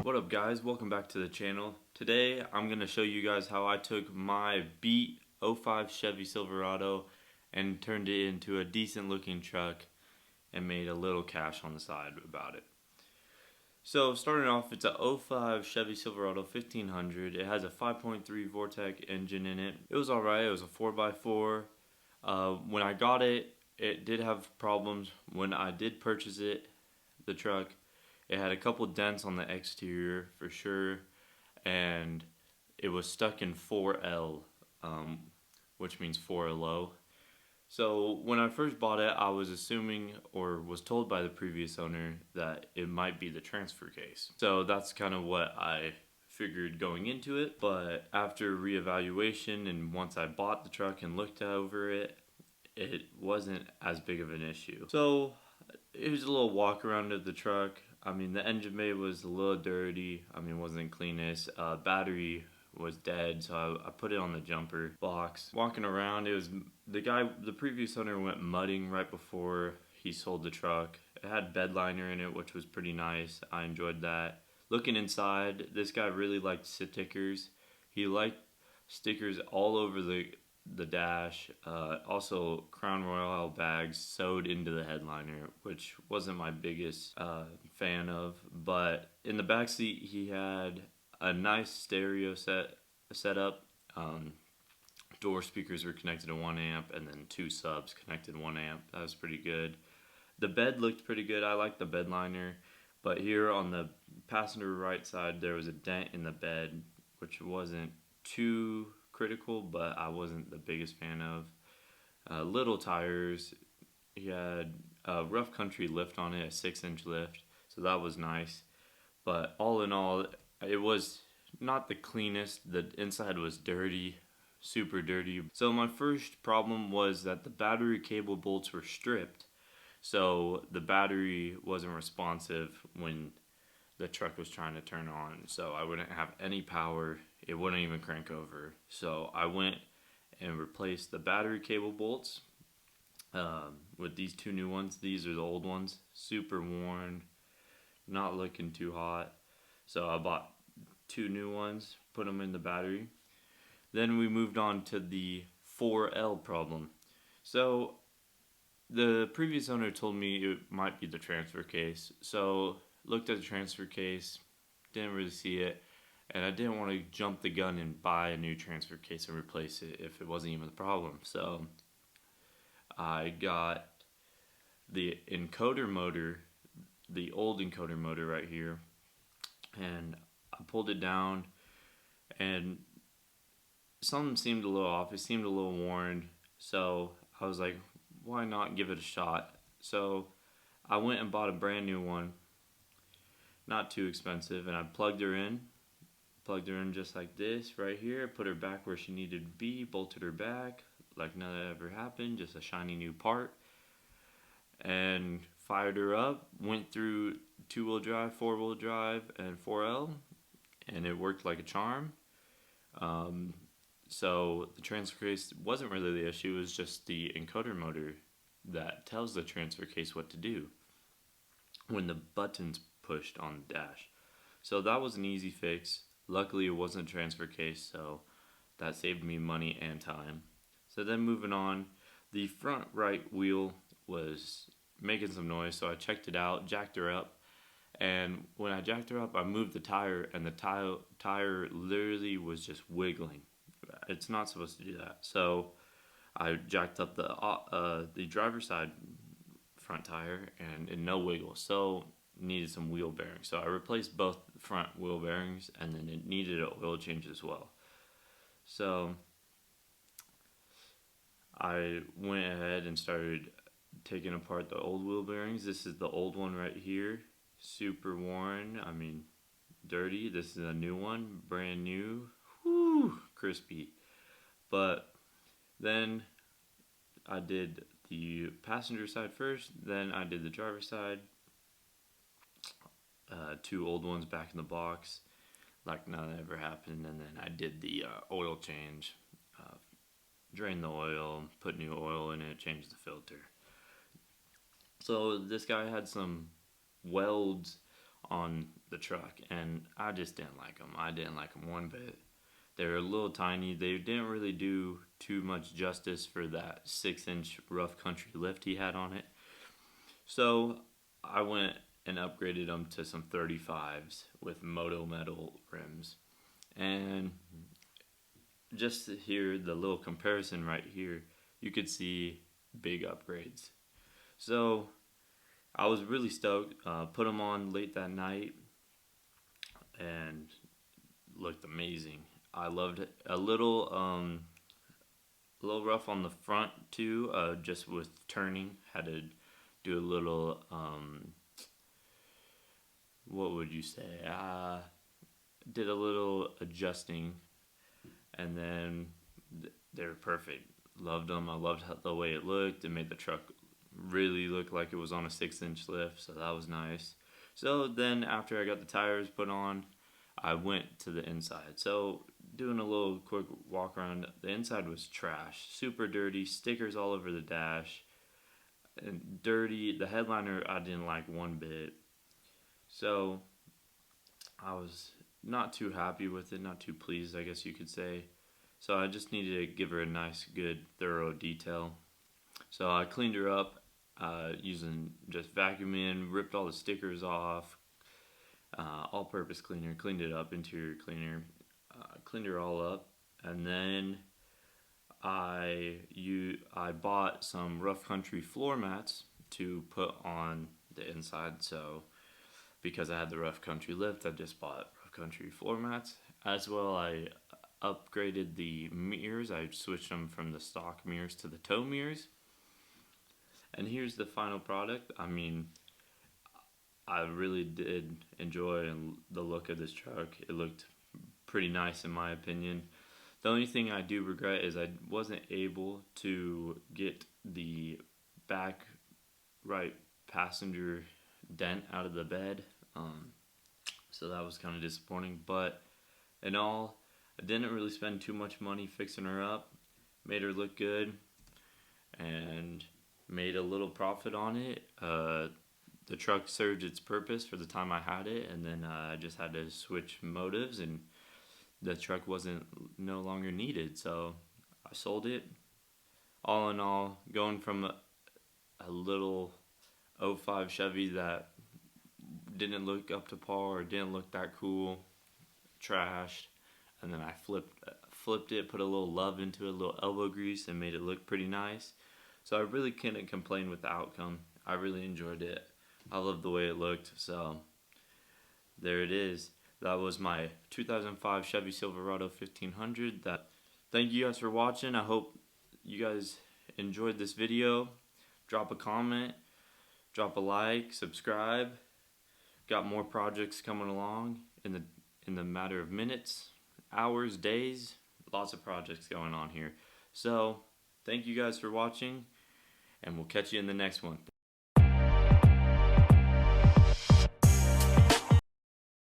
What up guys, welcome back to the channel. Today I'm going to show you guys how I took my beat '05 Chevy Silverado and turned it into a decent looking truck and made a little cash on the side about it. So starting off, it's a '05 Chevy Silverado 1500. It has a 5.3 Vortec engine in it. It was alright, it was a 4x4. When I got it, it did have problems. When I did purchase it, the truck, it had a couple dents on the exterior for sure, and it was stuck in 4L, which means 4 low. So when I first bought it, I was assuming, or was told by the previous owner, that it might be the transfer case. So that's kind of what I figured going into it. But after reevaluation and once I bought the truck and looked over it, it wasn't as big of an issue. So here's a little walk around of the truck. I mean, the engine bay was a little dirty. I mean, it wasn't cleanest. Battery was dead, so I put it on the jumper box. Walking around, it was the previous owner went mudding right before he sold the truck. It had bed liner in it, which was pretty nice. I enjoyed that. Looking inside, this guy really liked stickers. He liked stickers all over the dash, also Crown Royale bags sewed into the headliner, which wasn't my biggest fan of. But in the back seat, he had a nice stereo setup. Door speakers were connected to 1 amp, and then 2 subs connected to 1 amp. That was pretty good. The bed looked pretty good. I liked the bed liner, but here on the passenger right side, there was a dent in the bed, which wasn't too critical, but I wasn't the biggest fan of. Little tires. He had a rough country lift on it, a 6-inch lift, so that was nice. But all in all, it was not the cleanest. The inside was dirty, super dirty. So my first problem was that the battery cable bolts were stripped, so the battery wasn't responsive when the truck was trying to turn on, so I wouldn't have any power. It wouldn't even crank over. So I went and replaced the battery cable bolts with these 2 new ones. These are the old ones, super worn, not looking too hot. So I bought 2 new ones, put them in the battery. Then we moved on to the 4L problem. So the previous owner told me it might be the transfer case. So looked at the transfer case, didn't really see it, and I didn't want to jump the gun and buy a new transfer case and replace it if it wasn't even the problem. So I got the encoder motor, the old encoder motor right here, and I pulled it down, and something seemed a little off. It seemed a little worn, so I was like, why not give it a shot? So I went and bought a brand new one, not too expensive, and I plugged her in just like this right here, put her back where she needed to be, bolted her back like nothing ever happened, just a shiny new part, and fired her up. Went through 2-wheel drive, 4-wheel drive, and 4L, and it worked like a charm. So the transfer case wasn't really the issue. It was just the encoder motor that tells the transfer case what to do when the button's pushed on the dash. So that was an easy fix. Luckily it wasn't a transfer case, so that saved me money and time. So then moving on, the front right wheel was making some noise, so I checked it out, jacked her up, and when I jacked her up, I moved the tire, and the tire literally was just wiggling. It's not supposed to do that. So I jacked up the driver's side front tire, and no wiggle, so needed some wheel bearings. So I replaced both front wheel bearings, and then it needed an oil change as well. So I went ahead and started taking apart the old wheel bearings. This is the old one right here, super worn, I mean dirty. This is a new one, brand new, whoo, crispy. But then I did the passenger side first, then I did the driver's side. 2 old ones back in the box, like nothing ever happened, and then I did the oil change, drained the oil, put new oil in it, changed the filter. So this guy had some welds on the truck, and I just didn't like them. I didn't like them one bit. They were a little tiny. They didn't really do too much justice for that 6-inch rough country lift he had on it. So I went and upgraded them to some 35s with Moto Metal rims. And just here, the little comparison right here, you could see big upgrades. So I was really stoked. Put them on late that night and looked amazing. I loved it. A little rough on the front too, just with turning. Had to do a little, what would you say? Did a little adjusting, and then they were perfect. Loved them. I loved the way it looked. It made the truck really look like it was on a 6-inch lift, so that was nice. So then after I got the tires put on, I went to the inside. So doing a little quick walk around, the inside was trash, super dirty, stickers all over the dash, and dirty. The headliner I didn't like one bit. So I was not too happy with it, not too pleased, I guess you could say. So I just needed to give her a nice, good, thorough detail. So I cleaned her up using just vacuuming, ripped all the stickers off, all-purpose cleaner, cleaned it up, interior cleaner, cleaned her all up, and then I bought some rough country floor mats to put on the inside. So because I had the rough country lift, I just bought rough country floor mats. As well, I upgraded the mirrors. I switched them from the stock mirrors to the tow mirrors. And here's the final product. I mean, I really did enjoy the look of this truck. It looked pretty nice in my opinion. The only thing I do regret is I wasn't able to get the back right passenger dent out of the bed. So that was kind of disappointing. But in all, I didn't really spend too much money fixing her up. Made her look good and made a little profit on it. The truck served its purpose for the time I had it, and then I just had to switch motives, and the truck wasn't no longer needed, so I sold it. All in all, going from a little 05 Chevy that didn't look up to par or didn't look that cool, trashed, and then I flipped it, put a little love into it, a little elbow grease, and made it look pretty nice. So I really couldn't complain with the outcome. I really enjoyed it. I loved the way it looked, so there it is. That was my 2005 Chevy Silverado 1500. Thank you guys for watching. I hope you guys enjoyed this video. Drop a comment, drop a like, subscribe. Got more projects coming along in the matter of minutes, hours, days. Lots of projects going on here. So thank you guys for watching, and we'll catch you in the next one.